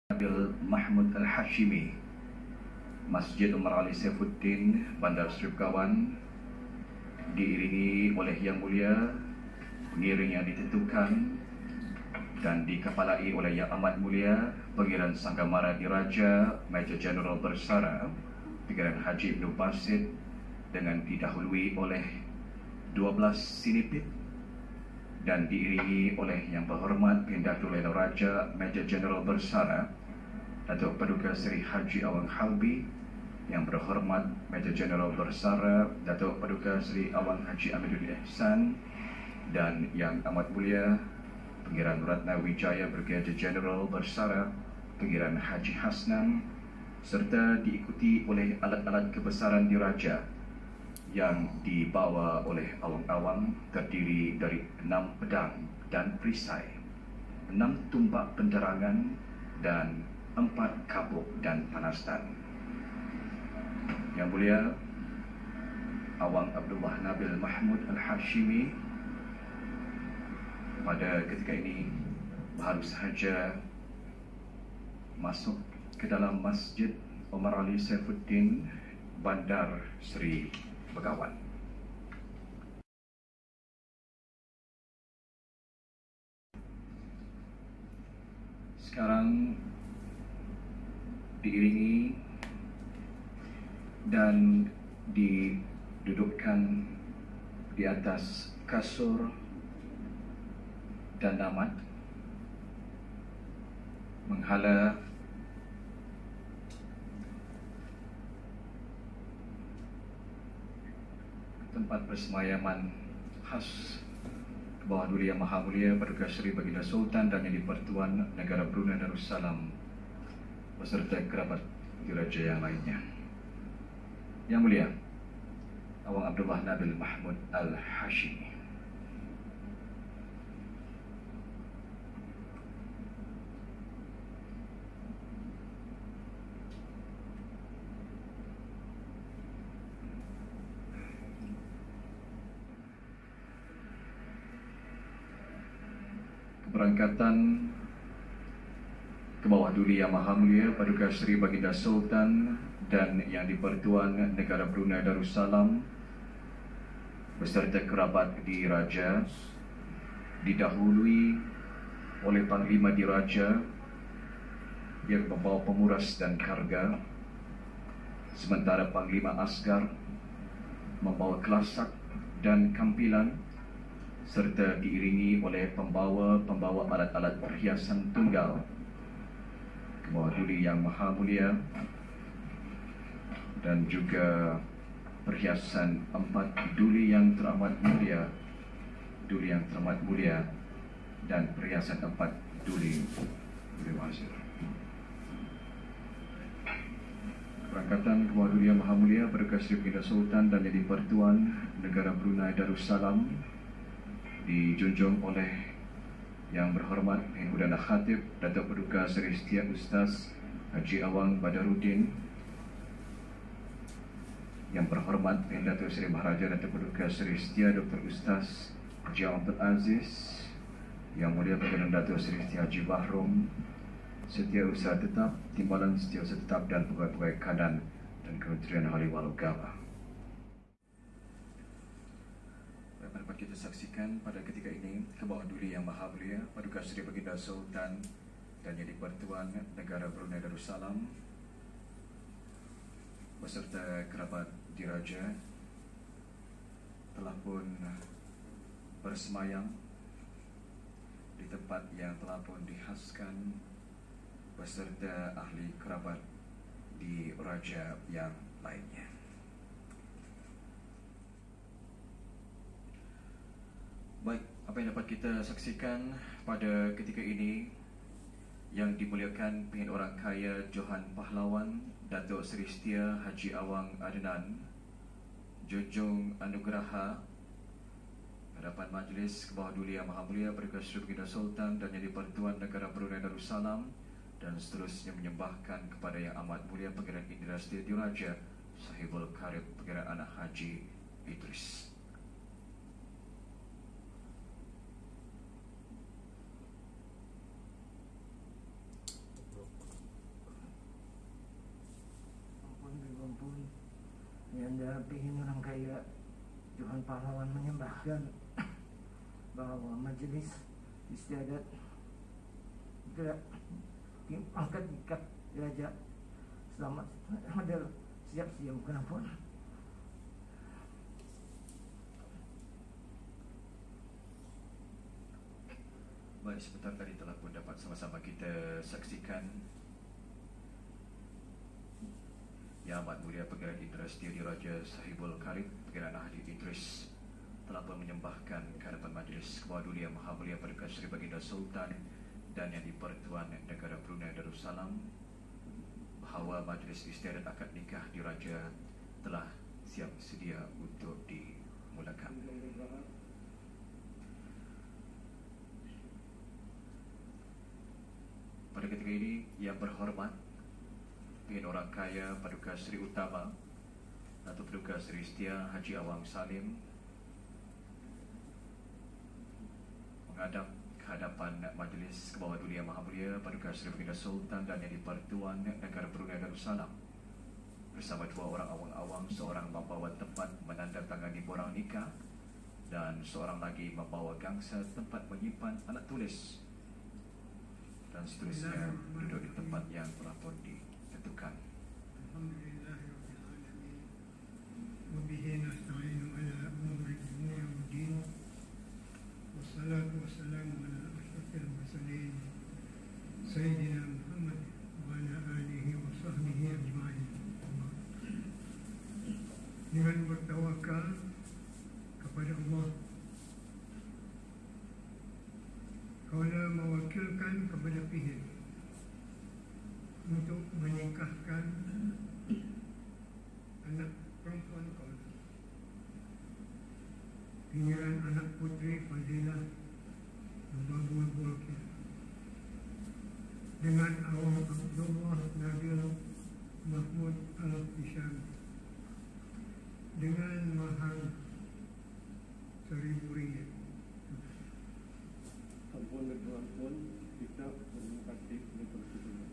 Nabil Mahmud Al-Hashimi, Masjid Umar Ali Saifuddin, Bandar Seri Begawan, diiringi oleh Yang Mulia pengiring yang ditentukan dan dikepalai oleh Yang Amat Mulia Pengiran Sanggamara Diraja Major Jeneral Bersara Pengiran Haji Ibn Basit, dengan didahului oleh 12 sinipit dan diiringi oleh Yang Berhormat Datuk Laila Raja Major Jeneral Bersara Datuk Paduka Seri Haji Awang Halbi, Yang Berhormat Major Jeneral Bersara Datuk Paduka Seri Awang Haji Amidul Ihsan, dan Yang Amat Mulia Pengiran Ratna Wijaya Brigadier Jeneral Bersara Pengiran Haji Hasnan, serta diikuti oleh alat-alat kebesaran diraja yang dibawa oleh awang-awang, terdiri dari 6 pedang dan perisai, 6 tumbak penerangan dan 4 kabuk dan panastan. Yang Mulia Awang Abdullah Nabil Mahmud Al-Hashimi pada ketika ini baru sahaja masuk ke dalam Masjid Umar Ali Saifuddin, Bandar Seri Begawan. Sekarang diiringi dan didudukkan di atas kasur dan damat, menghala tempat persemayaman khas Bawah Duli Yang Maha Mulia Paduka Seri Baginda Sultan dan Yang di-Pertuan Negara Brunei Darussalam beserta kerabat diraja yang lainnya. Yang Mulia Awang Abdullah Nabil Mahmud Al-Hashimi. Keberangkatan ke Bawah Duli Yang Maha Mulia Paduka Seri Baginda Sultan dan Yang di-Pertuan Negara Brunei Darussalam beserta kerabat diraja didahului oleh Panglima Diraja yang membawa pemuras dan karga, sementara Panglima Askar membawa kelasak dan kampilan, serta diiringi oleh pembawa alat-alat perhiasan tunggal ke Bawah Duli Yang Maha Mulia, dan juga perhiasan 4 duli yang teramat mulia, duli yang teramat mulia, dan perhiasan 4 duli wazir. Keberangkatan ke Bawah Duli Yang Maha Mulia Paduka Seri Baginda Sultan dan Yang di-Pertuan Negara Brunei Darussalam dijunjung oleh Yang Berhormat Perdana Khatib Datuk Paduka Seri Setia Ustaz Haji Awang Badaruddin, Yang Berhormat Datuk Seri Maharaja Datuk Paduka Seri Setia Dr. Ustaz Haji Abdul Aziz, Yang Mulia Perdana Datuk Seri Setia Haji Bahrom, Setiausaha Usaha Tetap, Timbalan Setiausaha Tetap dan Pegawai-Pegawai Kanan dan Kementerian Haliwal Agama. Dapat kita saksikan pada ketika ini ke Bawah Duli Yang Maha Mulia Paduka Seri Baginda Sultan dan Yang di-Pertuan Negara Brunei Darussalam beserta kerabat diraja telah pun bersemayam di tempat yang telah pun dihaskan beserta ahli kerabat diraja yang lainnya. Baik, apa yang dapat kita saksikan pada ketika ini, Yang dimuliakan Pengen Orang Kaya Johan Pahlawan Datuk Seri Setia Haji Awang Adnan, junjung anugerah hadapan majlis ke Bawah Duli Yang Maha Mulia Paduka Seri Baginda Sultan dan Yang di-Pertuan Negara Brunei Darussalam, dan seterusnya menyembahkan kepada Yang Amat Mulia Pengiran Indra Setia Diraja Sahibul Karib Pengiran Anak Haji Idris. Janda ingin orang kaya Johan Pahlawan menyembahkan bahwa majelis istiadat angkat nikah Raja selamat hadir siap siap kenapa. Baik, sebentar tadi telah pun dapat sama-sama kita saksikan Yang Amat Mulia Pangeran Idris Diraja Sahibul Karim, Pangeran Ahli Idris telah pun menyembahkan kehadapan majlis Kebawah Duli Yang Maha Mulia Paduka Seri Baginda Sultan dan Yang di-Pertuan Negara Brunei Darussalam bahawa majlis istiadat akad nikah diraja telah siap sedia untuk dimulakan. Pada ketika ini, Yang Berhormat Pengen Orang Kaya Paduka Seri Utama Datuk Paduka Seri Setia Haji Awang Salim menghadap kehadapan Majlis Kebawah Duli Yang Maha Mulia Paduka Seri Baginda Sultan dan Yang di-Pertuan Negara Brunei Darussalam bersama dua orang awang-awang, seorang membawa tempat menandatangani borang nikah dan seorang lagi membawa gangsa tempat menyimpan anak tulis, dan seterusnya duduk di tempat yang telah pun ditentukan. Alhamdulillahirrahmanirrahim. Wabihi nasta'inu ala umuri dunia wa din. Wassalatu wassalamu ala asyrafil mursalin Sayyidina Muhammad wa ala alihi wa sahbihi ajma'in. Dengan bertawakal kepada Allah, Kaula mewakilkan kepada pihak untuk menikahkan anak perempuan Kaula, pinggiran anak putri Fadilah Babul Bulkir, dengan Awang Abdullah Nabil Mahmud Al-Hisham dengan mahar RM1,000. Ampun dan ampun kita menikmati persidangan.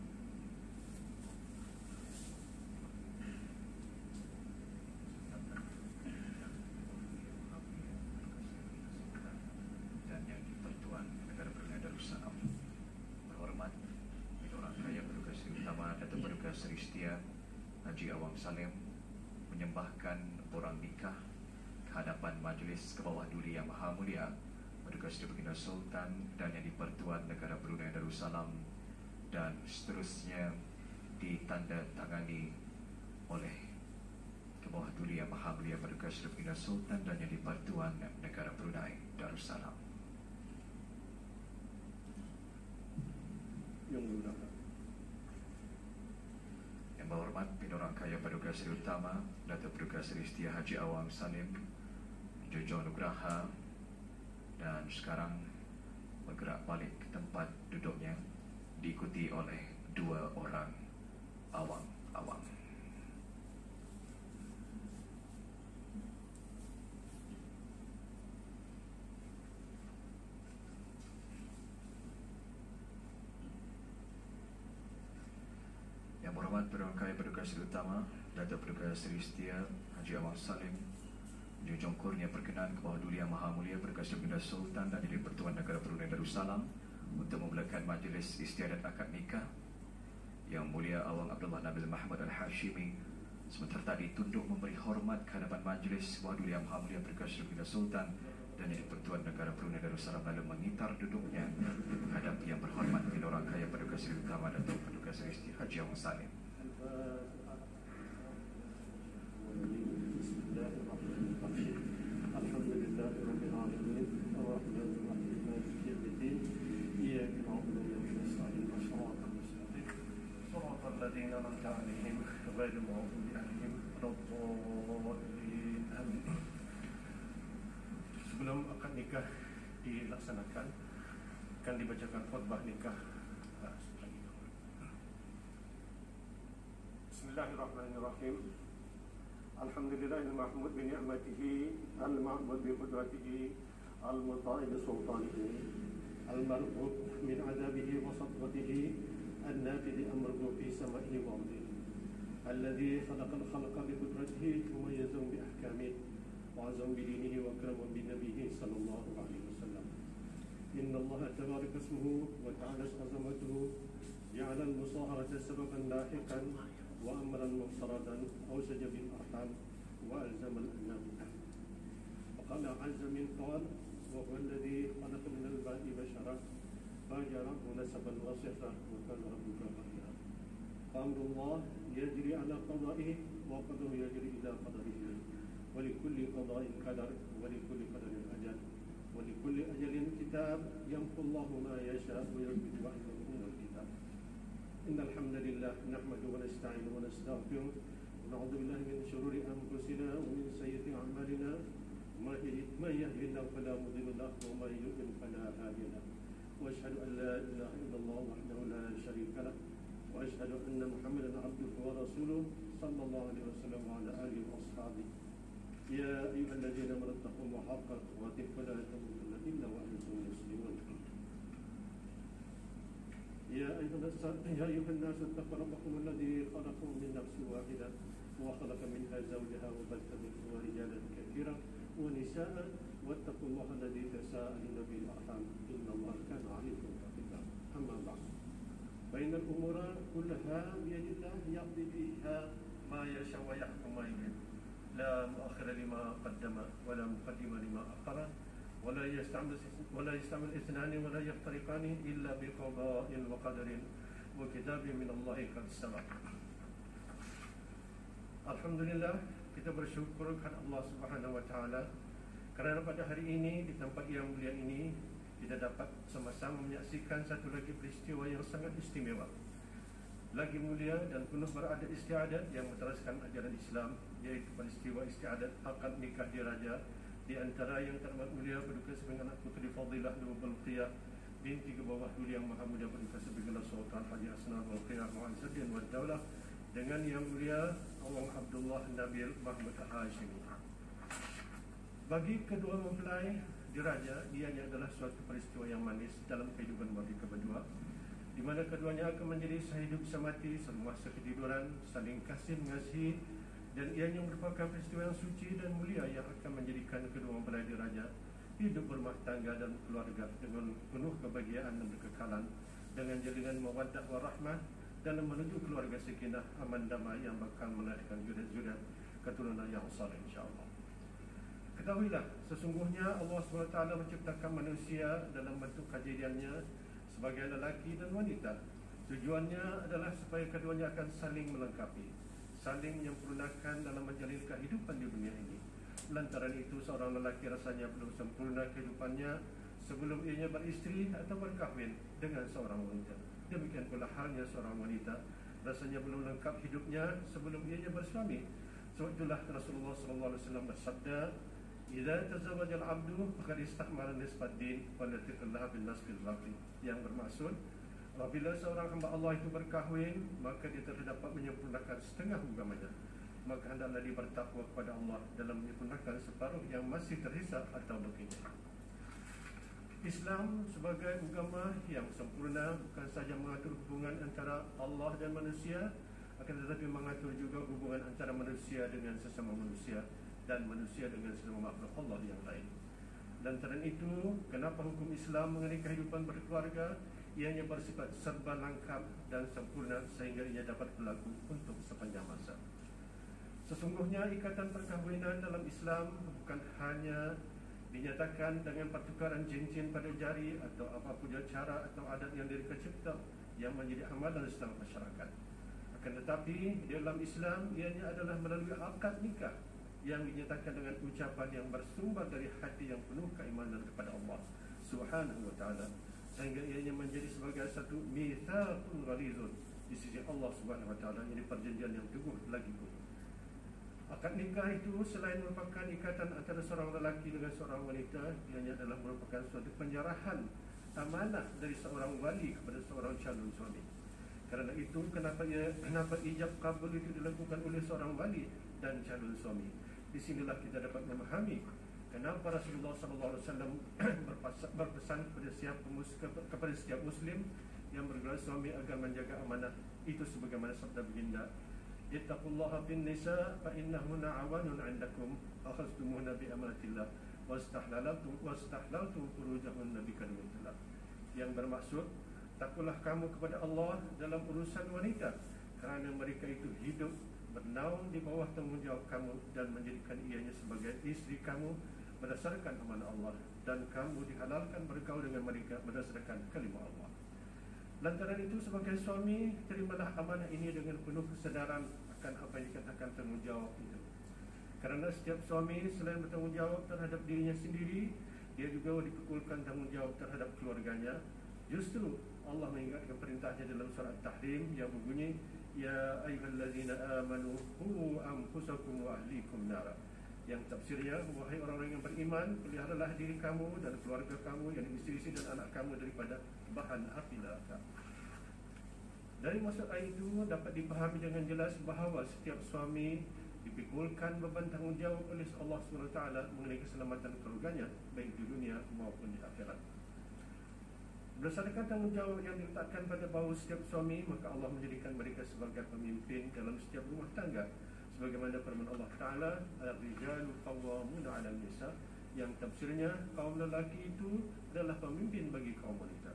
Dan Yang di-Pertuan Negara Brunei Darussalam berhormat Pengen Orang Kaya Paduka Seri Utama Datuk Paduka Seri Setia Haji Awang Salim menyembahkan borang nikah kehadapan Majlis Kebawah Duli Yang Maha Mulia Paduka Seri Baginda Sultan dan Yang di-Pertuan Negara Brunei Darussalam dan seterusnya ditandatangani oleh Kebawah Duli Yang Maha Mulia Paduka Seri Baginda Sultan dan Yang di-Pertuan Negara Brunei Darussalam. Yang mudah-mudahan Yang Berhormat Pengen Orang Kaya Paduka Seri Utama Datuk Paduka Seri Setia Haji Awang Salim Jujur Nugraha, dan sekarang bergerak balik ke tempat duduknya diikuti oleh dua orang awang-awang. Yang Berhormat Pengen Orang Kaya Paduka Seri Utama Datuk Paduka Seri Setia Haji Awang Salim menjunjung kurnia perkenan Kebawah Duli Yang Maha Mulia Paduka Seri Baginda Sultan dan Yang di-Pertuan Negara Brunei Darussalam untuk memulakan majlis istiadat akad nikah. Yang Mulia Awang Abdullah Nabil Mahmud Al-Hashimi sementara tadi tunduk memberi hormat kehadapan majlis Kebawah Duli Yang Maha Mulia Paduka Seri Baginda Sultan dan Yang di-Pertuan Negara Brunei Darussalam lalu mengitar duduknya menghadap Yang Berhormat Pengen Orang Kaya Paduka Seri Utama Datuk Paduka Seri Setia Haji Awang Salim. Alhamdulillah Rabbil Alamin Ar-Rahmanir Rahim Maliki Yawmiddin Iyyaka na'budu wa iyyaka nasta'in Shiratal mustaqim Shiratal ladzina an'amta 'alaihim ghairil maghdubi 'alaihim waladdallin. Amin. Sebelum akad nikah dilaksanakan akan dibacakan khutbah nikah. Bismillahirrahmanirrahim. Alhamdulillahil mahmud bi ni'matihi al-ma'bud bi qudratihi al-muta'i bi sultanihi al-mar'ub min 'adabihi wa sadqatihi an-nafidhi amruhu fi sama'ihi wa ardihi alladhi khalaqa al-khalqa bi qudratihi wa mayyaza الكامل وأعظم بدينه وأكرم بنبيه صلى الله عليه وسلم. إن الله تبارك اسمه وتعالى عظمته جعل المصاهرة سببا لاحقا وأمرا مفترضا أوسج بالأرحام وألزم الأنام. وقال عز من قال وهو الذي خلق من الماء بشرا فجعله نسبا وصفا وكان ربك قديرا. فأمر الله يجري على قضائه وقدره يجري إلى قدره، ولكل قضاء قدر ولكل قدر أجل ولكل أجل كتاب يمحو الله ما يشاء ويثبت وعنده أم الكتاب. إن الحمد لله نحمده ونستعينه ونستغفره ونعوذ بالله من شرور أنفسنا ومن سيئات أعمالنا. من يهده الله فلا مضل له ومن يضلل فلا هادي له. وأشهد أن لا إله إلا الله وحده لا شريك له وأشهد أن محمدا عبده ورسوله صلى الله عليه وسلم وعلى آله وأصحابه. يا أيها الذين آمنوا اتقوا الله حق تقاته ولا تموتن إلا وأنتم مسلمون. يا أيها الناس اتقوا ربكم الذي خلقكم من نفس واحدة وخلق منها زوجها وبث منهما رجالا كثيرا ونساء واتقوا الله الذي تساءلون به الأرحام إن الله كان عليكم رقيبا. أما بعد فإن الأمور كلها بيد الله يقضي فيها ما يشاء ويحكم ما يريد، لا مؤخر لما قدم ولا مقدم لما أخر، ولا يستعمل اثنان ولا يفترقان إلا بقضاء وقدر وكتاب من الله قد سبق. Alhamdulillah, kita bersyukur kepada Allah Subhanahu Wa Taala kerana pada hari ini di tempat yang mulia ini kita dapat sama-sama menyaksikan satu lagi peristiwa yang sangat istimewa, lagi mulia dan penuh beradat istiadat yang meneruskan ajaran Islam, yaitu peristiwa istiadat akad nikah diraja di antara yang terhormat mulia Paduka sebagai anak puteri Fadilah Nur Balqiyah binti Kebawah Duli yang Maha Mulia Paduka sebagai Sultan Haji Asnaf Balqiyah Mu'azzuddin wa Daulah dengan yang mulia Awang Abdullah Nabil Mahmud Hashimi. Bagi kedua mempelai diraja, ianya adalah suatu peristiwa yang manis dalam kehidupan mereka berdua, di mana keduanya akan menjadi sehidup semati semasa ketiduran, saling kasih mengasihi, dan ianya merupakan peristiwa yang suci dan mulia yang akan menjadikan kedua mempelai diraja hidup berumah tangga dan keluarga dengan penuh kebahagiaan dan kekekalan, dengan jalinan mawaddah warahmah dalam menuju keluarga sakinah aman damai yang bakal melahirkan zuriat-zuriat keturunan yang saleh insya-Allah. Ketahuilah, sesungguhnya Allah SWT menciptakan manusia dalam bentuk kejadiannya sebagai lelaki dan wanita. Tujuannya adalah supaya keduanya akan saling melengkapi, saling menyempurnakan dalam menjalin kehidupan di dunia ini. Lantaran itu seorang lelaki rasanya belum sempurna kehidupannya sebelum ianya beristri atau berkahwin dengan seorang wanita. Demikian pula halnya seorang wanita rasanya belum lengkap hidupnya sebelum ianya bersuami. Sebab itulah Rasulullah SAW bersabda, "Idza tazawwaja al-'abdu faqad istakmala nisfad din wa latiqallah bin nasfil baqi." Yang bermaksud, apabila seorang hamba Allah itu berkahwin, maka dia terdapat menyempurnakan setengah agamanya. Maka hendaklah dia bertakwa kepada Allah dalam menyempurnakan separuh yang masih tersisa atau berkini. Islam sebagai agama yang sempurna bukan sahaja mengatur hubungan antara Allah dan manusia, akan tetapi mengatur juga hubungan antara manusia dengan sesama manusia dan manusia dengan sesama makhluk Allah yang lain. Lantaran itu, kenapa hukum Islam mengenai kehidupan berkeluarga ianya bersifat serba lengkap dan sempurna sehingga ia dapat berlaku untuk sepanjang masa. Sesungguhnya ikatan perkahwinan dalam Islam bukan hanya dinyatakan dengan pertukaran cincin pada jari atau apapun cara atau adat yang dircipta yang menjadi amalan dalam masyarakat. Akan tetapi dalam Islam ianya adalah melalui akad nikah yang dinyatakan dengan ucapan yang bersumber dari hati yang penuh keimanan kepada Allah Subhanahu wa taala, sehingga ianya menjadi sebagai satu mitsaqun ghalizun di sisi Allah Subhanahu wa taala, ini perjanjian yang teguh lagi pun. Akad nikah itu selain merupakan ikatan antara seorang lelaki dengan seorang wanita, ianya adalah merupakan suatu penyerahan amanah dari seorang wali kepada seorang calon suami. Kerana itu kenapa ijab kabul itu dilakukan oleh seorang wali dan calon suami. Di sinilah kita dapat memahami kenapa Rasulullah SAW berpesan kepada setiap Muslim yang bergelar suami agar menjaga amanah itu, sebagaimana sabda baginda, ittaqullaha fin nisa fa innahunna awanun 'indakum akhadtumuhunna bi amanatillah wastahlaltum furujahunna bi kalimatillah. Yang bermaksud, takutlah kamu kepada Allah dalam urusan wanita, kerana mereka itu hidup bernaung di bawah tanggungjawab kamu dan menjadikan ianya sebagai isteri kamu berdasarkan amanah Allah, dan kamu dihalalkan bergaul dengan mereka berdasarkan kalimah Allah. Lantaran itu, sebagai suami, terimalah amanah ini dengan penuh kesedaran akan apa yang dikatakan tanggungjawab itu. Kerana setiap suami selain bertanggungjawab terhadap dirinya sendiri, dia juga dipukulkan tanggungjawab terhadap keluarganya. Justru Allah mengingatkan perintahnya dalam surah Tahrim yang berbunyi, Ya ayyuhallazina amanu qu anfusakum wa ahlikum nara. Yang tafsirnya, wahai orang-orang yang beriman, peliharalah diri kamu dan keluarga kamu, yang isteri-isteri dan anak kamu daripada bahan api neraka. Dari maksud ayat itu dapat dipahami dengan jelas bahawa setiap suami dipikulkan beban tanggungjawab oleh Allah SWT mengenai keselamatan keluarganya, baik di dunia maupun di akhirat. Berdasarkan tanggungjawab yang diletakkan pada bahu setiap suami, maka Allah menjadikan mereka sebagai pemimpin dalam setiap rumah tangga, sebagaimana firman Allah Ta'ala, Ar-rijalu qawwamuna 'alan nisa, yang tafsirnya kaum lelaki itu adalah pemimpin bagi kaum wanita.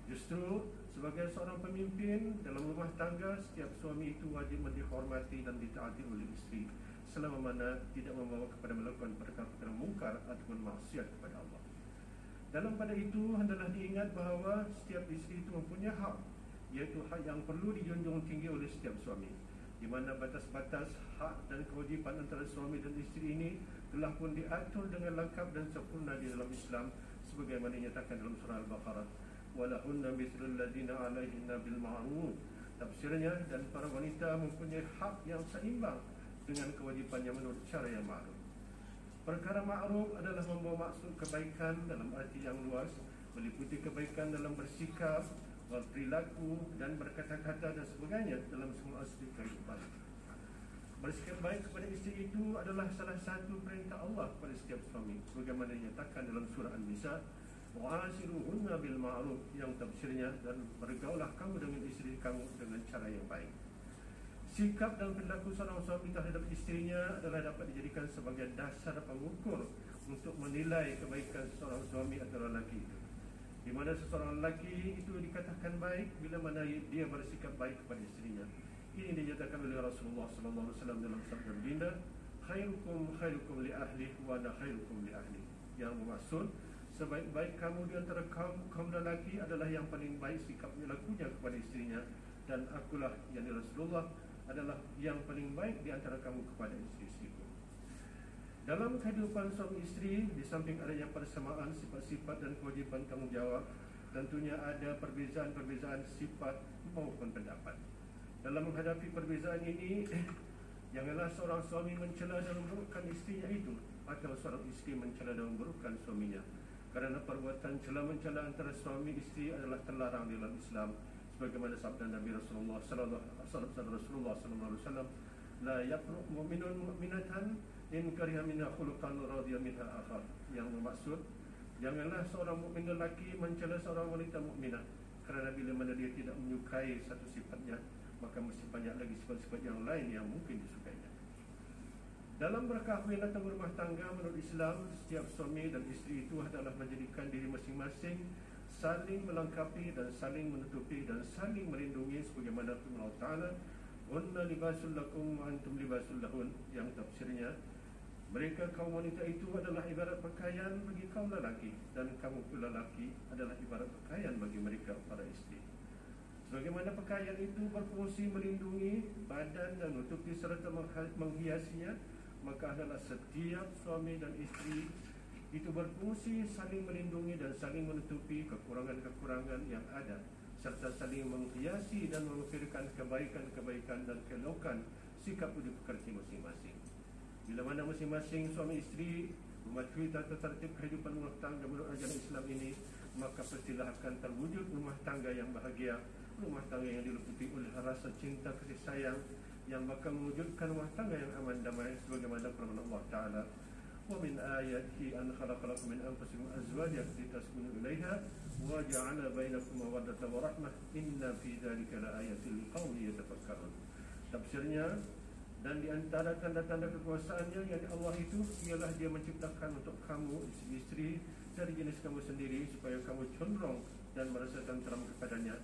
Justru sebagai seorang pemimpin dalam rumah tangga, setiap suami itu wajib dihormati dan ditaati oleh isteri, selama mana tidak membawa kepada melakukan perkara-perkara mungkar ataupun maksiat kepada Allah. Dalam pada itu, hendaklah diingat bahawa setiap isteri itu mempunyai hak, iaitu hak yang perlu dijunjung tinggi oleh setiap suami, di mana batas-batas hak dan kewajipan antara suami dan isteri ini telah pun diatur dengan lengkap dan sempurna di dalam Islam, sebagaimana dinyatakan dalam surah Al-Baqarah, walahunna mithlul ladzina 'alaihinna bil ma'ruf. Tafsirnya, dan para wanita mempunyai hak yang seimbang dengan kewajipannya menurut cara yang ma'ruf. Perkara ma'ruf adalah membawa maksud kebaikan dalam arti yang luas, meliputi kebaikan dalam bersikap, berperilaku dan berkata-kata dan sebagainya dalam semua aspek kehidupan. Bersikap baik kepada isteri itu adalah salah satu perintah Allah kepada setiap suami, sebagaimana dinyatakan dalam surah An-Nisa, wa'ashiruhunna bil ma'ruf, yang tafsirnya, dan bergaulah kamu dengan isteri kamu dengan cara yang baik. Sikap dan perilaku seorang suami terhadap isterinya adalah dapat dijadikan sebagai dasar pengukur untuk menilai kebaikan seorang suami atau lelaki itu, di mana seseorang lelaki itu dikatakan baik bila mana dia bersikap baik kepada isterinya. Ini dinyatakan oleh Rasulullah SAW dalam sabda baginda, khairukum khairukum li ahli wa ana khairukum li ahli, yang bermaksud sebaik-baik kamu di antara kaum lelaki adalah yang paling baik sikap perilakunya kepada isterinya, dan akulah, yakni Rasulullah, adalah yang paling baik di antara kamu kepada isteri-isteriku. Dalam kehidupan suami isteri, di samping adanya persamaan sifat-sifat dan kewajipan tanggungjawab, tentunya ada perbezaan-perbezaan sifat maupun pendapat. Dalam menghadapi perbezaan ini, janganlah seorang suami mencela dan memburukkan isterinya itu, atau seorang isteri mencela dan memburukkan suaminya, kerana perbuatan cela-mencela antara suami isteri adalah terlarang dalam Islam, sebagaimana sabda Nabi Rasulullah sallallahu alaihi wasallam, la yaqru mu'minun mu'minatan in kariha minha khuluqan radiya minha akhar, yang bermaksud janganlah seorang mukmin lelaki mencela seorang wanita mukminah, kerana bila mana dia tidak menyukai satu sifatnya, maka mesti banyak lagi sifat-sifat yang lain yang mungkin disukainya. Dalam berkahwin atau berumah tangga menurut Islam, setiap suami dan isteri itu adalah menjadikan diri masing-masing saling melengkapi dan saling menutupi dan saling melindungi, sebagaimana firman Allah Ta'ala, "Hunna libasul lakum wa antum libasul lahun", yang tafsirnya, mereka kaum wanita itu adalah ibarat pakaian bagi kaum lelaki, dan kamu pula lelaki adalah ibarat pakaian bagi mereka para isteri. Sebagaimana pakaian itu berfungsi melindungi badan dan menutupi serta menghiasinya, maka adalah setiap suami dan isteri itu berfungsi saling melindungi dan saling menutupi kekurangan-kekurangan yang ada, serta saling menghiasi dan memikirkan kebaikan-kebaikan dan keelokan sikap budi pekerti masing-masing. Bila mana masing-masing suami isteri mematuhi tata tertib kehidupan rumah tangga menurut ajaran Islam ini, maka pastilah akan terwujud rumah tangga yang bahagia, rumah tangga yang diliputi oleh rasa cinta kasih sayang, yang bakal mewujudkan rumah tangga yang aman damai, sebagaimana firman Allah Ta'ala, wa min ayatihi an khalaqalakum min anfusikum azwajan litaskunu ilaiha wa ja'ala bainakum mawaddatan wa rahmah inna fi dzalika laayatin liqaumin yatafakkarun. Tafsirnya, dan di antara tanda-tanda kekuasaannya yang Allah itu ialah Dia menciptakan untuk kamu isteri dari jenis kamu sendiri supaya kamu condong dan merasa tenteram kepadanya,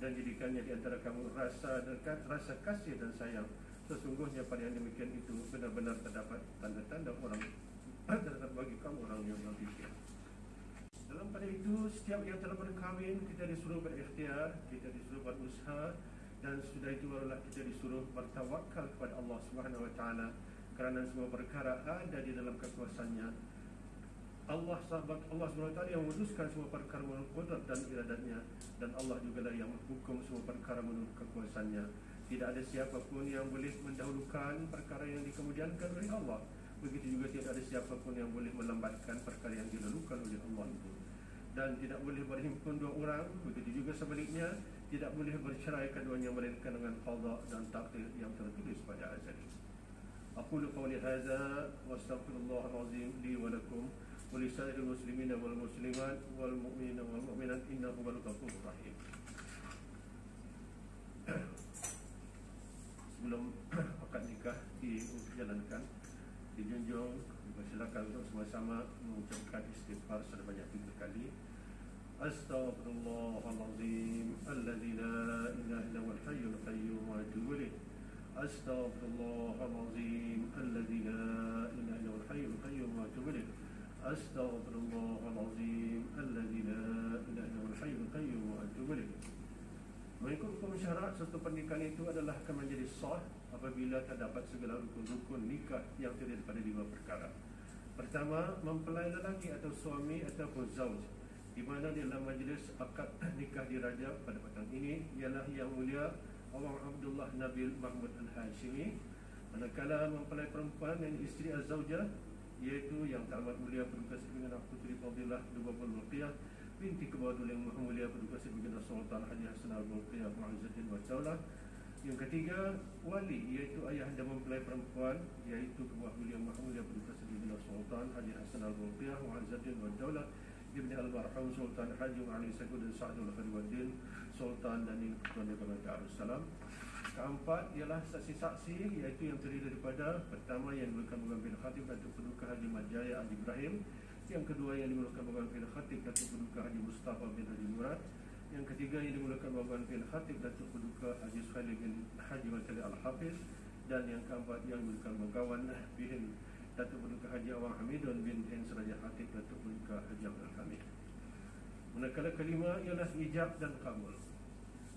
dan jadikannya di antara kamu rasa dekat, rasa kasih dan sayang. Sesungguhnya pada yang demikian itu benar-benar terdapat tanda-tanda orang terdapat bagi kamu orang yang berfikir. Dalam pada itu, setiap yang telah berkahwin kita disuruh berikhtiar, kita disuruh berusaha, dan sudah itu barulah kita disuruh bertawakal kepada Allah Subhanahu Wa Taala, kerana semua perkara ada di dalam kekuasaannya. Allah Subhanahu Wa Taala yang memutuskan semua perkara menurut qudrat dan iradatnya, dan Allah jugalah yang menghukum semua perkara menurut kekuasaannya. Tidak ada siapa pun yang boleh mendahulukan perkara yang dikemudiankan oleh Allah. Begitu juga tidak ada siapa pun yang boleh melambatkan perkara yang dilalukan oleh Allah itu. Dan tidak boleh berhimpun dua orang, begitu juga sebaliknya, tidak boleh bercerai keduanya melainkan dengan qada dan takdir yang tertulis pada azali. Aqulu qawli hadza wa astaghfirullahal azim li wa lakum wa li sa'iril muslimina wal muslimat wal mu'minina wal mu'minat innahu huwal ghafurur rahim. Sebelum akad nikah dijalankan, dijunjung, silakan untuk sama-sama mengucapkan istighfar sebanyak 3 kali. Astaghfirullahalazim alladzi la ilaha illa huwal hayyul qayyum wa atubu ilaih. Astaghfirullahalazim alladzi la ilaha illa huwal hayyul qayyum wa atubu ilaih. Astaghfirullahalazim alladzi la ilaha illa huwal hayyul qayyum wa atubu ilaih. Mengikut hukum syarat, satu pernikahan itu adalah akan menjadi sah apabila terdapat segala rukun-rukun nikah yang terdiri daripada 5 perkara. Pertama, mempelai lelaki atau suami ataupun zauj, di mana di dalam majlis akad nikah diraja pada petang ini ialah Yang Mulia Awang Abdullah Nabil Mahmud Al-Hashimi. Manakala mempelai perempuan yang isteri az-zaujah, iaitu Yang Teramat Mulia Paduka Sri Baginda Puteri Fadilah Lubabul Ruqiyah binti Kebawah Yang Maha Mulia Paduka Sri Baginda Sultan Haji Hasan Al-Mulqiyah Mu'azzaddin wa Daulah. Yang ketiga, wali, iaitu ayahanda mempelai perempuan, iaitu Kebawah Yang Maha Mulia Paduka Sri Baginda Sultan Haji Hasan Al-Mulqiyah Mu'azzaddin wa Daulah Ibni Al-Marhum Sultan Haji Ali Saguddin Sa'dul Khadiwaddin Sultan dan Ketua Negara Darussalam. Keempat ialah saksi-saksi, iaitu yang terdiri daripada pertama yang dimulakan Moga bin Khatib Datuk Paduka Haji Madjaya Haji Ibrahim. Yang kedua yang dimulakan Moga bin Khatib Datuk Paduka Haji Mustafa bin Haji Murad. Yang ketiga yang dimulakan Moga bin Khatib Datuk Paduka Haji Suhaili bin Haji Watali Al-Hafiz. Dan yang keempat yang dimulakan Mogawan bin Datuk Paduka Haji Awang Hamidun bin Seraja Khatib Datuk Paduka Haji Abdul Hamid. Manakala kelima ialah ijab dan kabul.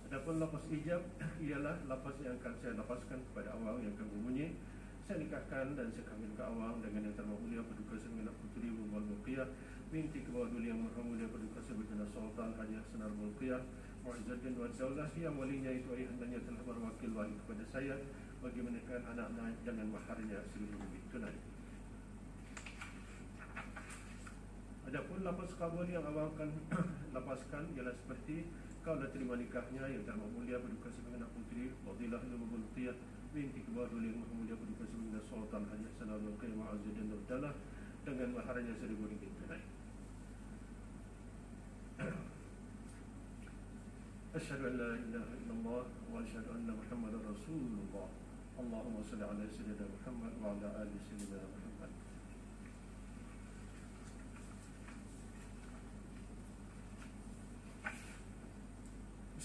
Adapun lafaz ijab ialah lafaz yang akan saya lafazkan kepada Awang yang akan berbunyi, saya nikahkan dan saya kahwinkan Awang dengan Yang Teramat Mulia Paduka Sri Baginda Puteri Lubabul Ruqiyah binti Kebawah Yang Maha Mulia Paduka Sri Baginda Sultan Haji Hasan Al-Mulqiyah Mu'azzaddin wa Daulah, yang walinya itu ayahandanya telah berwakil wali kepada saya bagi menikahkan anak-anak dengan maharnya sebelum tunai. Adapun lafaz kabul yang Awang akan lapaskan ialah seperti, kau dah terima nikahnya Yang Teramat Mulia Paduka Sri Baginda Puteri Fadilah Lubabul Ruqiyah binti Kebawah Yang Maha Mulia Paduka Sri Baginda Sultan Haji Hasan Al-Mulqiyah Mu'azzaddin wa Daulah dengan maharnya RM1,000 tunai. Asyhadu an la ilaha illallah wa asyhadu anna Muhammadar Rasulullah. Allahumma salli ala sayyidina Muhammad wa ala ali sayyidina Muhammad.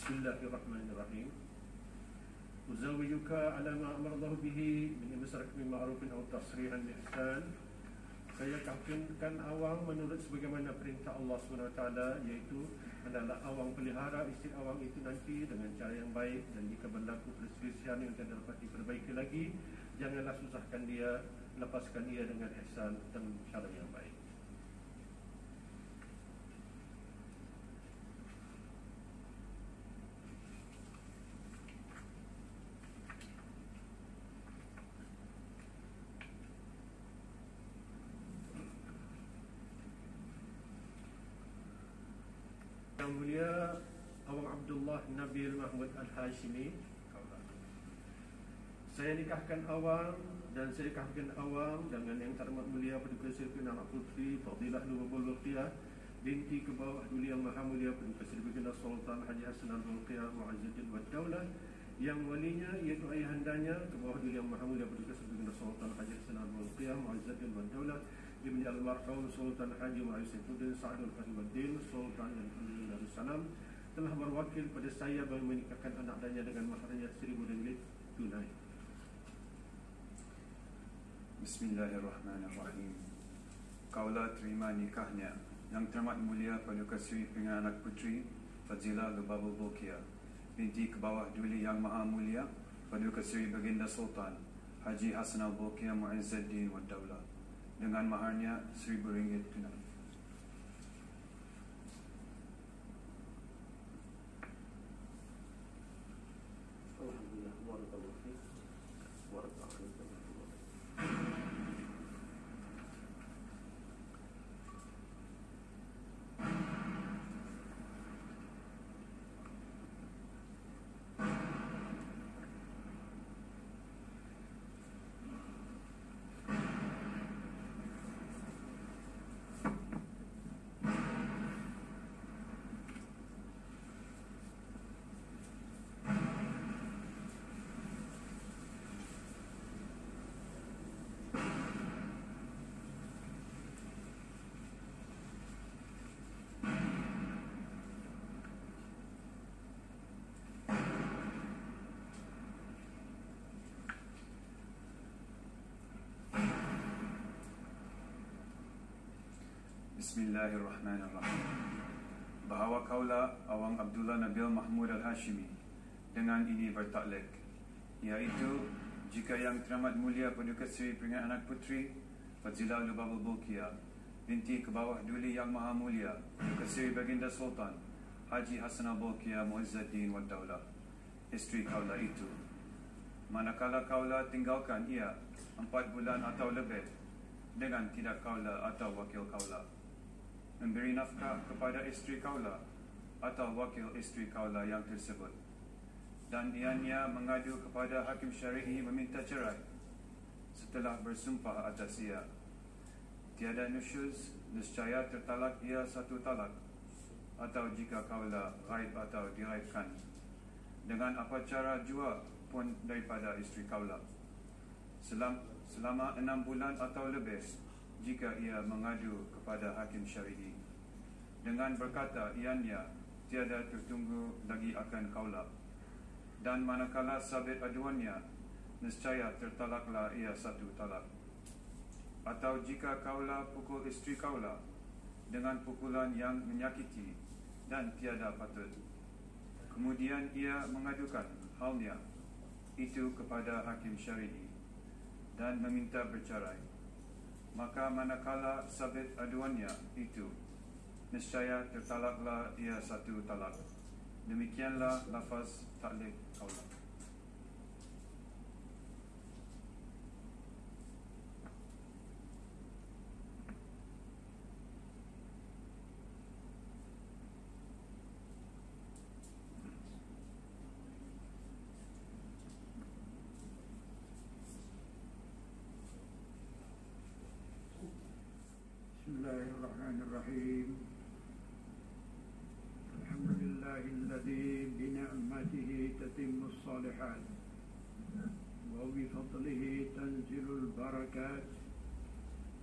Bismillahirrahmanirrahim. Uzawijuka ala ma amara Allah bihi min imsak bil ma'ruf aw tasrihan bi ihsan. Saya kahwinkan Awang menurut sebagaimana perintah Allah SWT, iaitu adalah Awang pelihara isteri Awang itu nanti dengan cara yang baik, dan jika berlaku perselisihan yang tidak dapat diperbaiki lagi, janganlah susahkan dia, lepaskan ia dengan ihsan dan cara yang baik. Yang Mulia Awang Abdullah Nabil Mahmud Al-Hashimi, saya nikahkan Awang dan saya nikahkan Awang dengan Yang Teramat Mulia Paduka Sri Baginda Puteri Fadilah Lubabul Ruqiyah binti Kebawah Yang Maha Mulia Paduka Sri Baginda Sultan Haji Hasan Al-Mulqiyah Mu'azzaddin wa Daulah, Yang walinya iaitu ayahandanya ke bawah duli Yang Maha Mulia Paduka Sri Baginda Sultan Haji Hasan Al-Bolkiah Mu'izzuddin wa Daulah Ibn Al-Marhum Sultan Haji Mu'ayyiz Saifuddin Sa'adul Fahrimuddin Sultan Al-Hamdulillah Darussalam telah berwakil pada saya bagi menikahkan anak danya dengan maharnya 1,000 ringgit tunai. Bismillahirrahmanirrahim. Kaulah terima nikahnya Yang Terhormat Mulia Paduka Seri Peninggalan Anak Puteri Fadzila Lubabul Bolkiah binti ke bawah duli Yang Maha Mulia Paduka Seri Baginda Sultan Haji Hasan Al-Bolkiah Mu'izzuddin wa Daulah dengan maharnya 1,000 ringgit tunai. Alhamdulillah, barakallahu fiik. Barakallahu fiik. Bismillahirrahmanirrahim. Bahawa kaulah Awang Abdullah Nabil Mahmud Al-Hashimi dengan ini bertaklek, iaitu jika Yang Teramat Mulia Paduka Seri Peninggalan Anak Puteri Fadzila Lubabul Bolkiah binti ke bawah duli Yang Maha Mulia Paduka Seri Baginda Sultan Haji Hasan Al-Bolkiah Mu'izzuddin wa Daulah, isteri kaulah itu, manakala kaulah tinggalkan ia 4 bulan atau lebih dengan tidak kaulah atau wakil kaulah, memberi nafkah kepada isteri kaulah atau wakil isteri kaulah yang tersebut, dan ianya mengadu kepada hakim syar'i meminta cerai setelah bersumpah atas ia, tiada nusyuz, nescaya tertalak ia 1 talak, atau jika kaulah ghaib atau diraibkan dengan apa cara jua pun daripada isteri kaulah selama 6 bulan atau lebih, jika ia mengadu kepada hakim syar'i dengan berkata ianya tiada tertunggu lagi akan kaulah, dan manakala sabit aduannya, nescaya tertalaklah ia 1 talak, atau jika kaulah pukul isteri kaulah dengan pukulan yang menyakiti dan tiada patut, kemudian ia mengadukan halnya itu kepada hakim syar'i dan meminta bercerai, maka manakala sabit aduannya itu, nescaya tertalaklah ia 1 talak. Demikianlah lafaz taklek kaulah. Bismillahirrahmanirrahim. Alhamdulillahilladzi bina'matihi tatimmus salihat wa bifadlihi tanzilul barakat.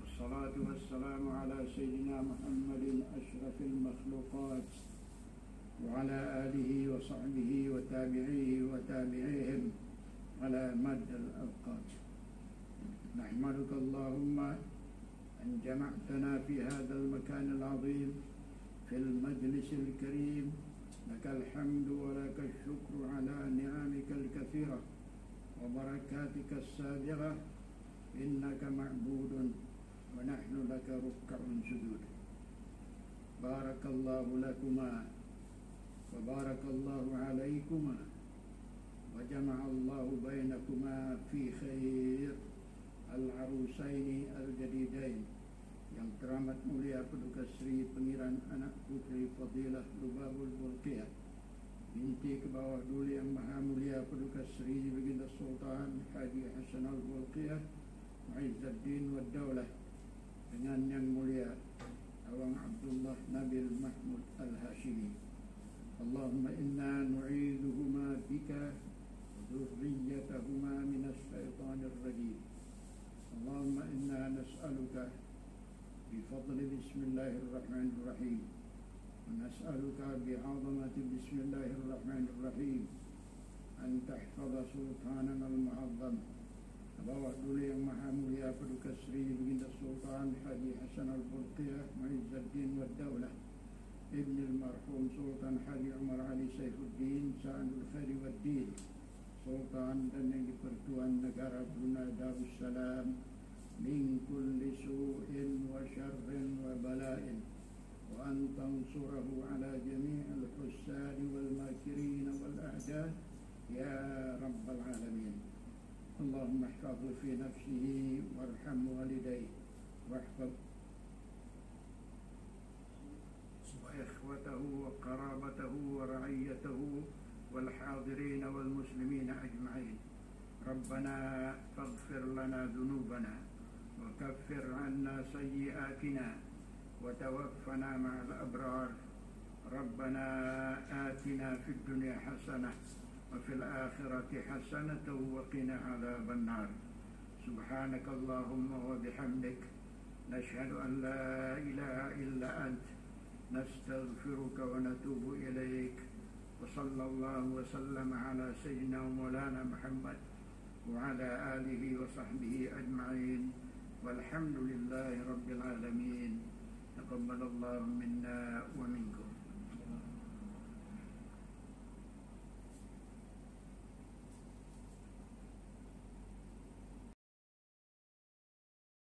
Wassalatu wassalamu ala sayyidina Muhammadin asyrafil makhluqat wa ala alihi wa sahbihi wa tabi'ihi wa tabi'ihim ala maddal awqat. Nahmaduka Allahumma أن جمعتنا في هذا المكان العظيم في المجلس الكريم، لك الحمد ولك الشكر على نعمك الكثيرة وبركاتك السابغة، إنك معبود ونحن لك ركع سجود. بارك الله لكما وبارك الله عليكما وجمع الله بينكما في خير. Al-Arusaini Al-Jadidain, Yang Teramat Mulia Paduka Seri Pengiran Anak Puteri Fadilah Lubabul Bolkiah binti ke bawah duli Yang Maha Mulia Paduka Seri Baginda Sultan Haji Hasan Al-Bolkiah Mu'izzuddin wa Daulah dengan Yang Mulia Awang Abdullah Nabil Mahmud Al-Hashimi. Allahumma inna nu'iduhuma bika ذريتهما من الشيطان الرجيم. اللهم إنا نسألك بفضل بسم الله الرحمن الرحيم، ونسألك بعظمة بسم الله الرحمن الرحيم أن تحفظ سلطاننا المعظم bawah dulu yang maha mulia Paduka Seri Baginda Sultan Haji Hasan Al-Bolkiah Muizzuddin wa Daulah Ibn al-Marhum Sultan Haji Umar Ali Saifuddin Sa'adul Khairi wa Din Sultan dan yang di-Pertuan Negara Brunei Darussalam min kulli su'in wa syarrin wa bala'in wa an tansurahu ala jami'il hussadi wal makirin wal a'da ya Rabbal Alamin. اللهم احفظه في نفسه وارحم والديه واحفظ إخوته وقرابته ورعيته والحاضرين والمسلمين أجمعين. ربنا فاغفر لنا ذنوبنا وكفر عنا سيئاتنا وتوفنا مع الأبرار. ربنا آتنا في الدنيا حسنة وفي الآخرة حسنة وقنا عذاب النار. سبحانك اللهم وبحمدك نشهد أن لا إله إلا أنت نستغفرك ونتوب إليك. وصلى الله وسلم على سيدنا ومولانا محمد وعلى آله وصحبه أجمعين والحمد لله رب العالمين. تقبل الله منا ومنكم.